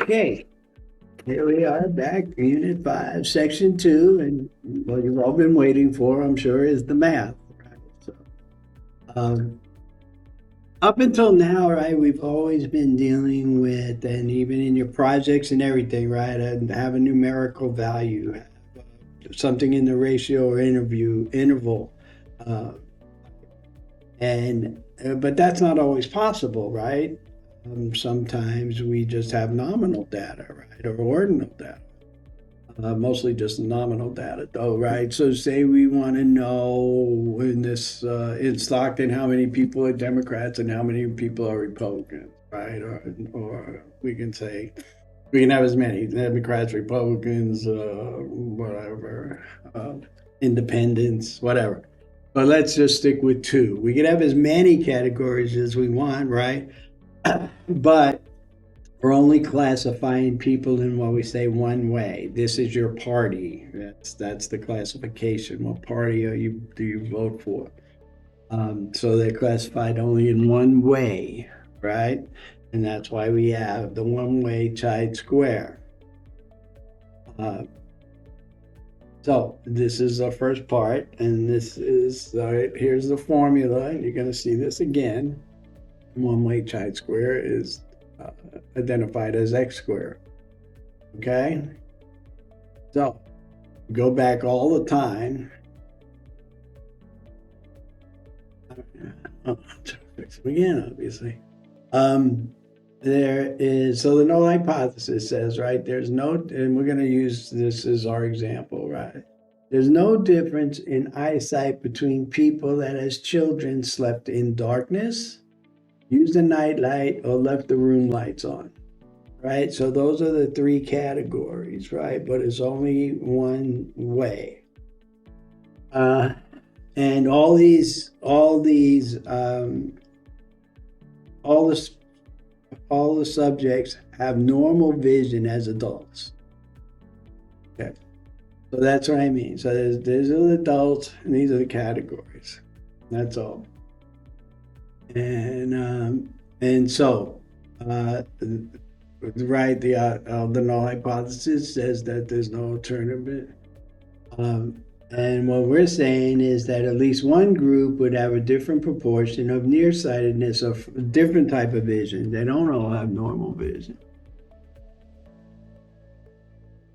Okay, here we are back, Unit 5, Section 2, and what you've all been waiting for, I'm sure, is the math. Right? So, um, up until now, right, we've always been dealing with, and even in your projects and everything, right, and have a numerical value, have something in the ratio or interval, uh, and but that's not always possible, right? Sometimes we just have nominal data, right, or ordinal data. Mostly just nominal data though, right? So say we want to know in Stockton how many people are Democrats and how many people are Republicans, right? Or we can say we can have as many Democrats, Republicans, whatever, uh, independents, whatever. But let's just stick with two. We can have as many categories as we want, right? But we're only classifying people in what we say one way. This is your party. That's the classification. What party do you vote for? So they're classified only in one way, right? And that's why we have the one-way chi-square. Uh, so this is the first part, and this is all right. Here's the formula, and you're going to see this again. One-way chi-square is identified as x squared. Okay, so go back all the time. Oh, fix them again, obviously. There is, so the null hypothesis says, right, there's no, and we're going to use this as our example, right? There's no difference in eyesight between people that as children slept in darkness, used a nightlight, or left the room lights on. Right? So those are the three categories, right? But it's only one way. Uh, and all the, all the subjects have normal vision as adults. Okay. So that's what I mean. So there's the adults, and these are the categories. That's all. And so, right, the null hypothesis says that there's no alternative. And what we're saying is that at least one group would have a different proportion of nearsightedness or a different type of vision. They don't all have normal vision.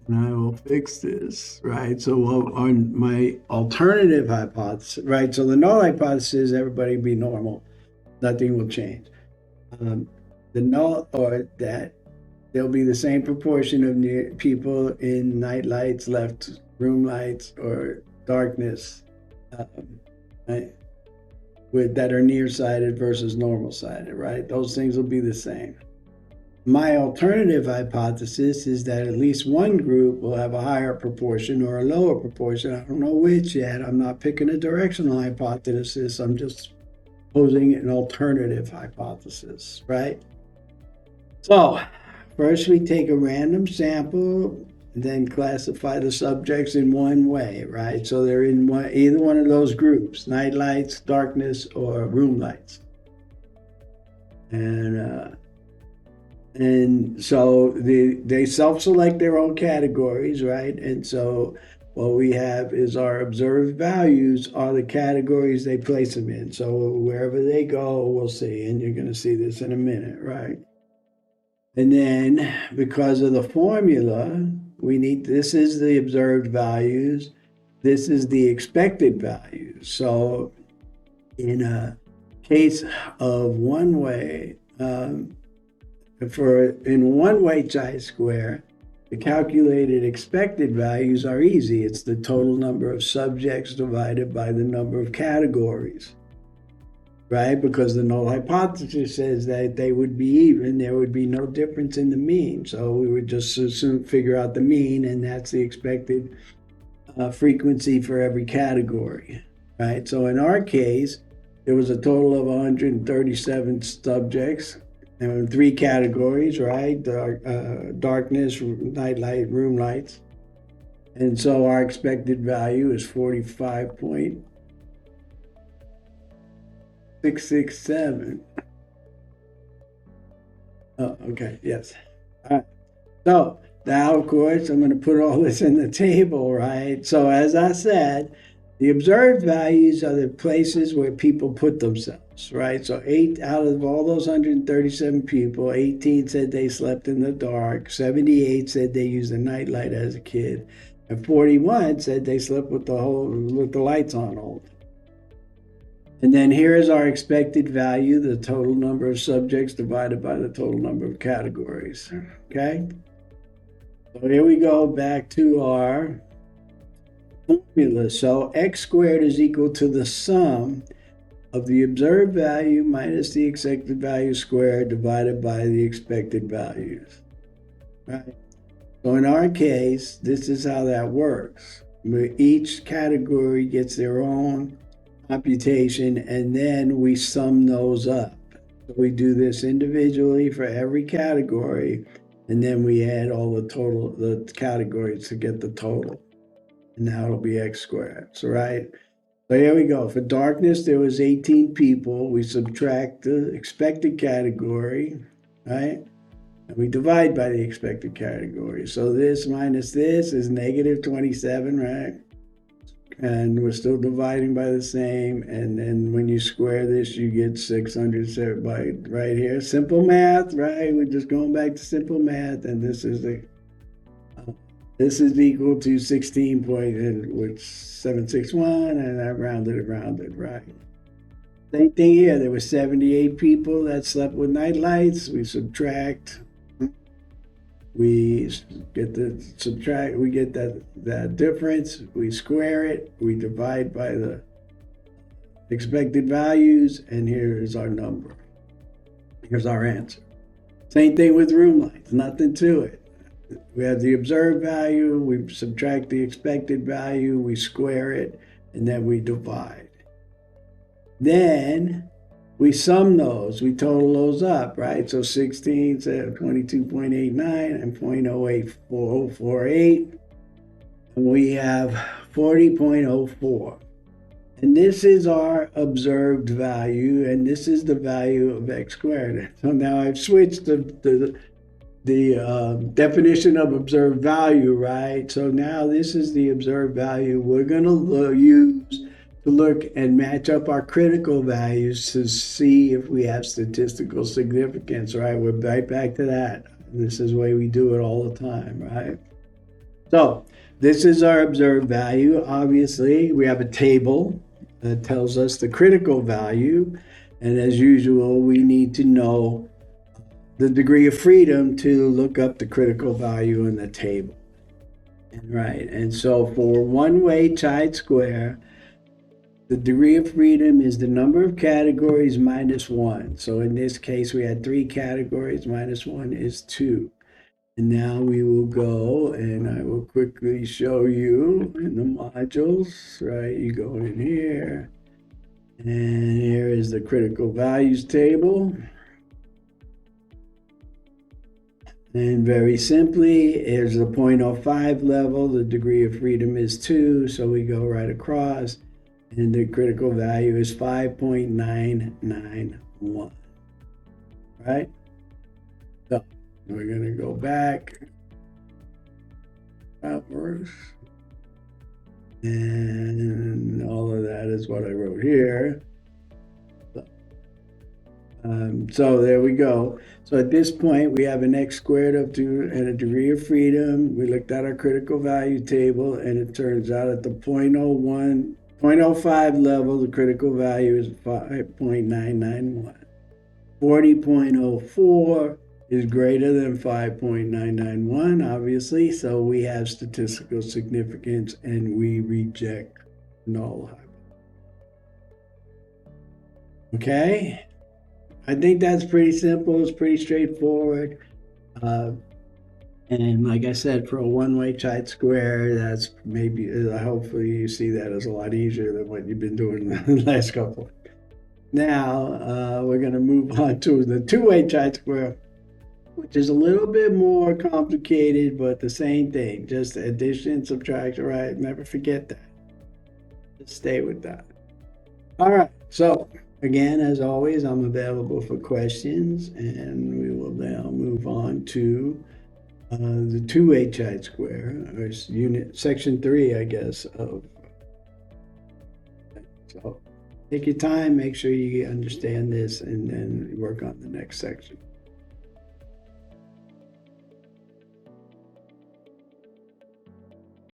And I will fix this, right? So on my alternative hypothesis, right? So the null hypothesis is everybody be normal. Nothing will change. The null, or that there'll be the same proportion of people in night lights, left room lights, or darkness, right? That are nearsighted versus normal sighted, right? Those things will be the same. My alternative hypothesis is that at least one group will have a higher proportion or a lower proportion. I don't know which yet. I'm not picking a directional hypothesis. I'm just posing an alternative hypothesis, right? So, first we take a random sample, then classify the subjects in one way, right? So they're in either one of those groups: night lights, darkness, or room lights. And so they self-select their own categories, right? And so what we have is our observed values are the categories they place them in. So wherever they go, we'll see, and you're going to see this in a minute, right? And then because of the formula, this is the observed values, this is the expected values. So in a case of one way, in one way chi-square, the calculated expected values are easy. It's the total number of subjects divided by the number of categories, right? Because the null hypothesis says that they would be even, there would be no difference in the mean. So we would just assume, figure out the mean, and that's the expected frequency for every category, right? So in our case, there was a total of 137 subjects and three categories, right? Darkness, night light, room lights. And so our expected value is 45.667. Oh, okay, yes. All right. So now, of course, I'm going to put all this in the table, right? So as I said, the observed values are the places where people put themselves, right? So 8 out of all those 137 people, 18 said they slept in the dark, 78 said they used a nightlight as a kid, and 41 said they slept with the lights on all the time. And then here is our expected value, the total number of subjects divided by the total number of categories. Okay? So here we go back to our formula. So x squared is equal to the sum of the observed value minus the expected value squared divided by the expected values. Right? So in our case, this is how that works. Each category gets their own computation, and then we sum those up. So we do this individually for every category, and then we add all the categories to get the total. And now it'll be x squared. So, right? So here we go. For darkness, there was 18 people. We subtract the expected category, right? And we divide by the expected category. So this minus this is negative 27, right? And we're still dividing by the same. And then when you square this, you get 600 by right here. Simple math, right? We're just going back to simple math. And this is equal to 16.761, and I rounded, right? Same thing here. There were 78 people that slept with night lights. We subtract. We get that difference. We square it. We divide by the expected values, and here is our number. Here's our answer. Same thing with room lights. Nothing to it. We have the observed value, we subtract the expected value, we square it, and then we divide. Then we sum those, we total those up, right? So 16, 22.89, and 0.08448, and we have 40.04. And this is our observed value, and this is the value of x squared. So now I've switched the definition of observed value, right? So now this is the observed value we're going to use to look and match up our critical values to see if we have statistical significance, right? We're right back to that. This is the way we do it all the time, right? So this is our observed value. Obviously, we have a table that tells us the critical value. And as usual, we need to know the degree of freedom to look up the critical value in the table. Right. And so for one-way chi-square, the degree of freedom is the number of categories minus 1. So in this case, we had 3 categories, minus 1 is 2. And now we will go, and I will quickly show you in the modules, right? You go in here, and here is the critical values table. And very simply, here's the 0.05 level. The degree of freedom is 2, so we go right across. And the critical value is 5.991, right? So we're going to go back upwards. And all of that is what I wrote here. So there we go. So at this point, we have an x squared up to and a degree of freedom. We looked at our critical value table, and it turns out at the 0.05 level, the critical value is 5.991. 40.04 is greater than 5.991, obviously, so we have statistical significance, and we reject null hypothesis. Okay? I think that's pretty simple. It's pretty straightforward. And like I said, for a one-way chi-square, that's maybe, hopefully you see that as a lot easier than what you've been doing the last couple. Now, we're going to move on to the two-way chi-square, which is a little bit more complicated, but the same thing. Just addition, subtraction, right? Never forget that. Just stay with that. All right, so again, as always, I'm available for questions, and we will now move on to the 2 square, or unit section 3, I guess, of. So take your time, make sure you understand this, and then work on the next section.